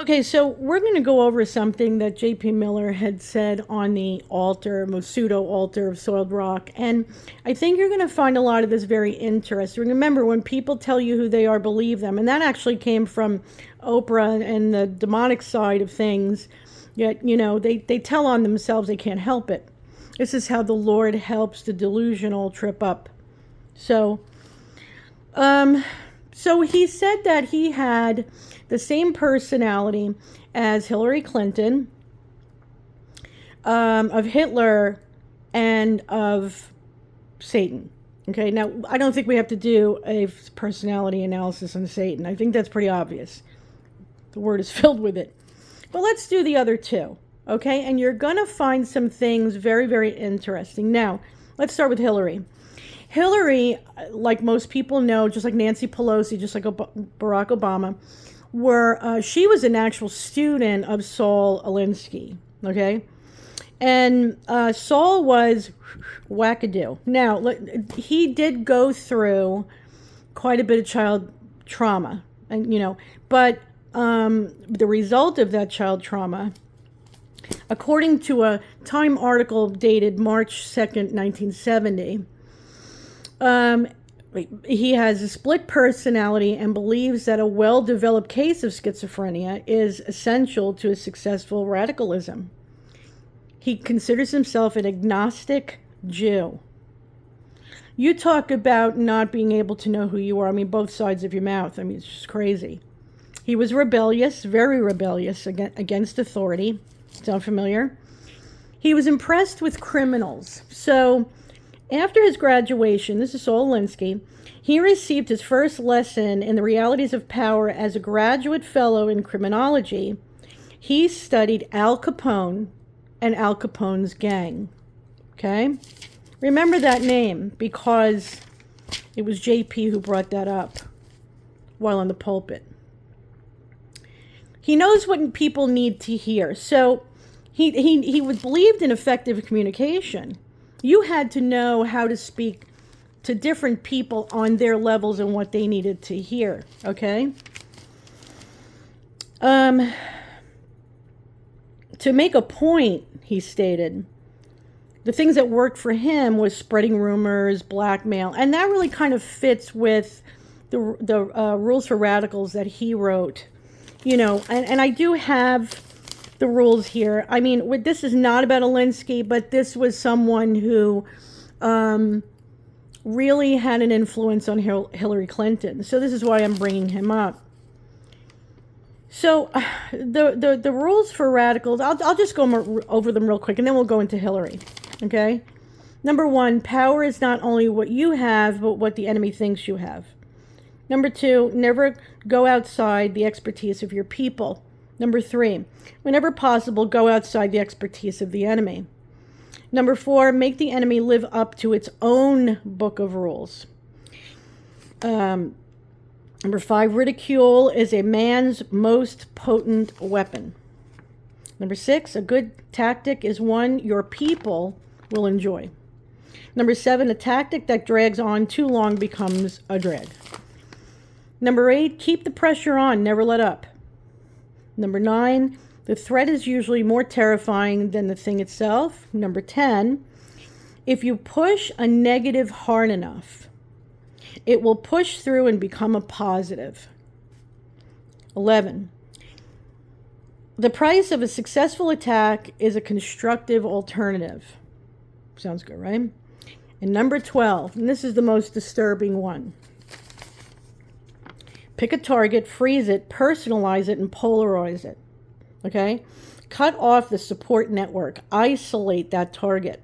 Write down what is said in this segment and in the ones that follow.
Okay, so we're going to go over something that J.P. Miller had said on the altar, pseudo altar of soiled rock. And I think you're going to find a lot of this very interesting. Remember, when people tell you who they are, believe them. And that actually came from Oprah and the demonic side of things. Yet, they tell on themselves, they can't help it. This is how the Lord helps the delusional trip up. So, so he said that he had the same personality as Hillary Clinton, of Hitler, and of Satan. Okay, now I don't think we have to do a personality analysis on Satan. I think that's pretty obvious. The word is filled with it. But let's do the other two. Okay, and you're going to find some things very, very interesting. Now, let's start with Hillary. Hillary, like most people know, just like Nancy Pelosi, just like Barack Obama, she was an actual student of Saul Alinsky, okay? And Saul was wackadoo. Now, he did go through quite a bit of child trauma, and but the result of that child trauma, according to a Time article dated March 2nd, 1970, he has a split personality and believes that a well-developed case of schizophrenia is essential to a successful radicalism. He considers himself an agnostic Jew. You talk about not being able to know who you are. I mean, both sides of your mouth. I mean, it's just crazy. He was rebellious, very rebellious against authority. Sound familiar? He was impressed with criminals. So, after his graduation, this is Saul Alinsky, he received his first lesson in the realities of power as a graduate fellow in criminology. He studied Al Capone and Al Capone's gang. Okay? Remember that name because it was JP who brought that up while on the pulpit. He knows what people need to hear. So he believed in effective communication. You had to know how to speak to different people on their levels and what they needed to hear, okay? To make a point, he stated, the things that worked for him was spreading rumors, blackmail, and that really kind of fits with the Rules for Radicals that he wrote, and I do have the rules here. I mean, this is not about Alinsky, but this was someone who really had an influence on Hillary Clinton. So this is why I'm bringing him up. So the rules for radicals, I'll just go over them real quick, and then we'll go into Hillary. Okay? Number 1, power is not only what you have, but what the enemy thinks you have. Number 2, never go outside the expertise of your people. Number 3, whenever possible, go outside the expertise of the enemy. Number 4, make the enemy live up to its own book of rules. Number 5, ridicule is a man's most potent weapon. Number 6, a good tactic is one your people will enjoy. Number 7, a tactic that drags on too long becomes a drag. Number 8, keep the pressure on, never let up. Number 9, the threat is usually more terrifying than the thing itself. Number 10, if you push a negative hard enough, it will push through and become a positive. 11, the price of a successful attack is a constructive alternative. Sounds good, right? And number 12, and this is the most disturbing one. Pick a target, freeze it, personalize it, and polarize it. Okay? Cut off the support network. Isolate that target.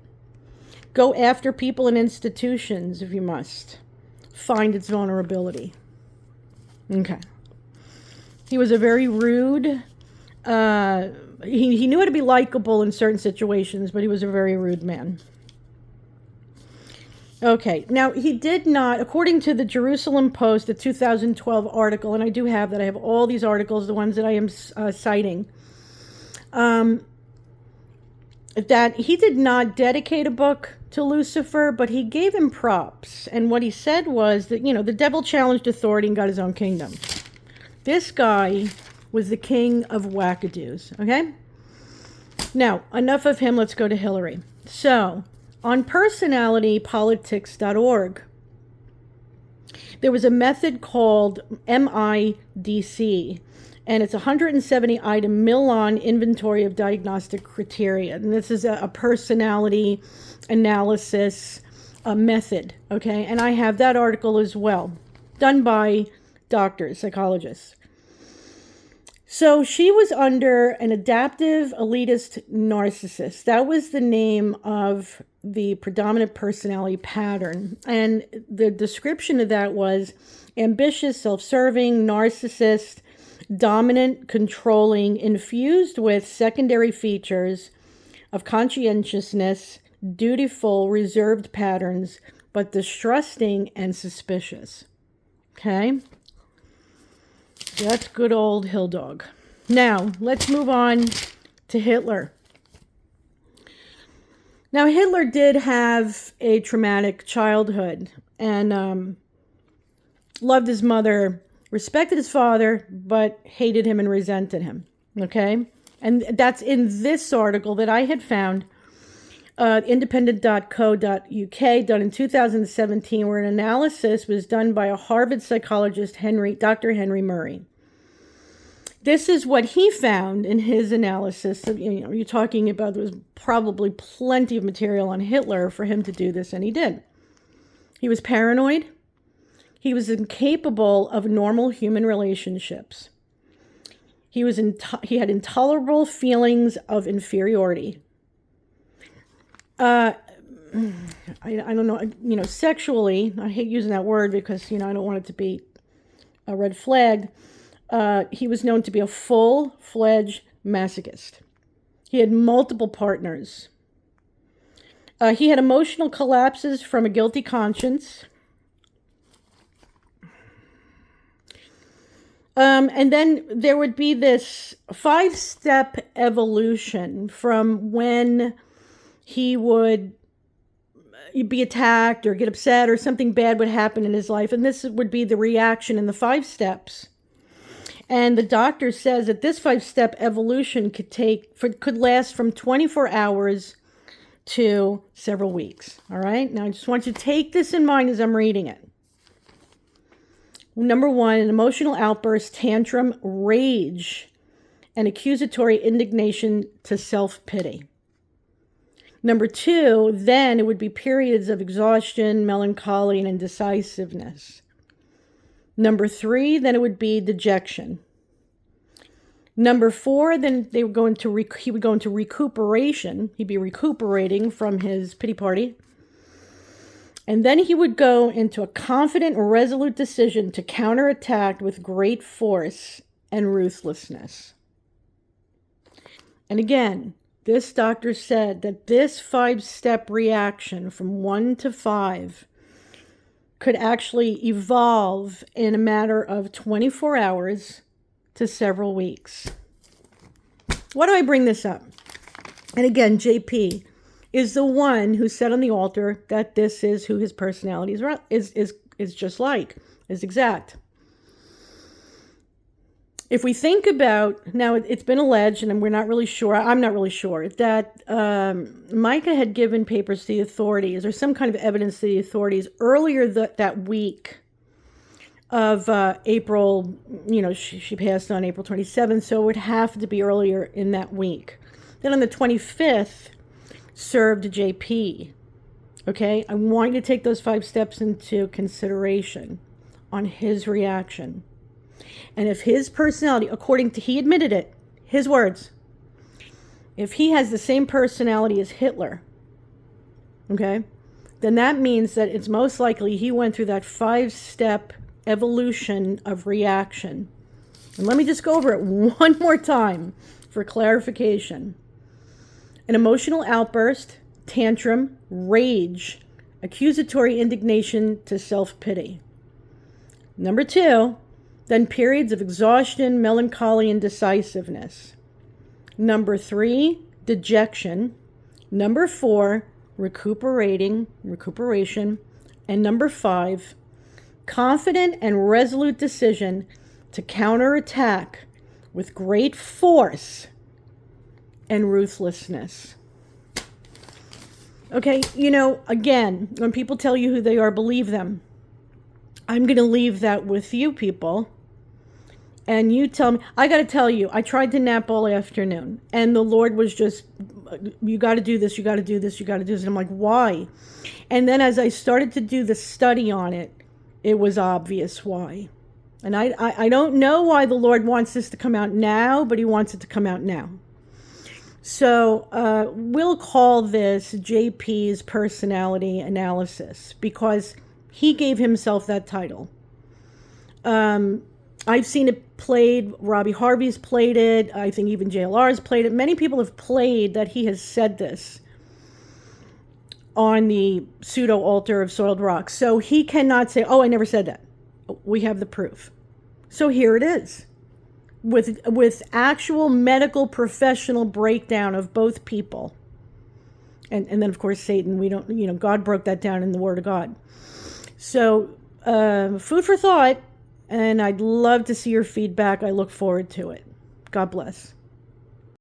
Go after people and institutions if you must. Find its vulnerability. Okay. He was a very rude, he knew how to be likable in certain situations, but he was a very rude man. Okay, now he did not, according to the Jerusalem Post, a 2012 article, and I do have that, I have all these articles, the ones that I am citing, that he did not dedicate a book to Lucifer, but he gave him props. And what he said was that, the devil challenged authority and got his own kingdom. This guy was the king of wackadoos, okay? Now, enough of him. Let's go to Hillary. So, on personalitypolitics.org, there was a method called MIDC, and it's a 170-item Milan inventory of diagnostic criteria. And this is a personality analysis method, okay? And I have that article as well, done by doctors, psychologists. So she was under an adaptive elitist narcissist. That was the name of the predominant personality pattern. And the description of that was ambitious, self-serving, narcissist, dominant, controlling, infused with secondary features of conscientiousness, dutiful, reserved patterns, but distrusting and suspicious. Okay? That's good old Hill Dog. Now, let's move on to Hitler. Now, Hitler did have a traumatic childhood and loved his mother, respected his father, but hated him and resented him. Okay? And that's in this article that I had found, independent.co.uk, done in 2017, where an analysis was done by a Harvard psychologist, Dr. Henry Murray. This is what he found in his analysis. You're talking about there was probably plenty of material on Hitler for him to do this, and he did. He was paranoid. He was incapable of normal human relationships. He had intolerable feelings of inferiority. I don't know, sexually, I hate using that word because, I don't want it to be a red flag. He was known to be a full-fledged masochist. He had multiple partners. He had emotional collapses from a guilty conscience. And then there would be this 5-step evolution from when he would be attacked or get upset or something bad would happen in his life. And this would be the reaction in the 5 steps. And the doctor says that this 5-step evolution could last from 24 hours to several weeks. All right. Now I just want you to take this in mind as I'm reading it. Number 1, an emotional outburst, tantrum, rage, and accusatory indignation to self-pity. Number 2, then it would be periods of exhaustion, melancholy, and indecisiveness. Number 3, then it would be dejection. Number 4, then he would go into recuperation. He'd be recuperating from his pity party. And then he would go into a confident, resolute decision to counterattack with great force and ruthlessness. And again, this doctor said that this 5-step reaction from 1 to 5 could actually evolve in a matter of 24 hours to several weeks. Why do I bring this up? And again, JP is the one who said on the altar that this is who his personality is just like, is exact. If we think about, now it's been alleged, and we're not really sure, I'm not really sure, that Micah had given papers to the authorities or some kind of evidence to the authorities earlier that week of April, she passed on April 27th, so it would have to be earlier in that week. Then on the 25th, served JP. Okay, I want you to take those 5 steps into consideration on his reaction. And if his personality, he admitted it, his words, if he has the same personality as Hitler, okay, then that means that it's most likely he went through that 5-step evolution of reaction. And let me just go over it one more time for clarification. An emotional outburst, tantrum, rage, accusatory indignation to self-pity. Number 2, then periods of exhaustion, melancholy, and decisiveness. Number 3, dejection. Number 4, recuperation. And number 5, confident and resolute decision to counterattack with great force and ruthlessness. Okay, again, when people tell you who they are, believe them. I'm going to leave that with you people. And you tell me, I got to tell you, I tried to nap all afternoon. And the Lord was just, you got to do this, you got to do this, you got to do this. And I'm like, why? And then as I started to do the study on it, it was obvious why. And I don't know why the Lord wants this to come out now, but he wants it to come out now. So we'll call this JP's personality analysis because he gave himself that title. I've seen it played. Robbie Harvey's played it. I think even JLR's played it. Many people have played that he has said this on the pseudo altar of soiled rocks. So he cannot say, oh, I never said that. We have the proof. So here it is. With actual medical professional breakdown of both people. And then, of course, Satan, God broke that down in the Word of God. So, food for thought, and I'd love to see your feedback. I look forward to it. God bless.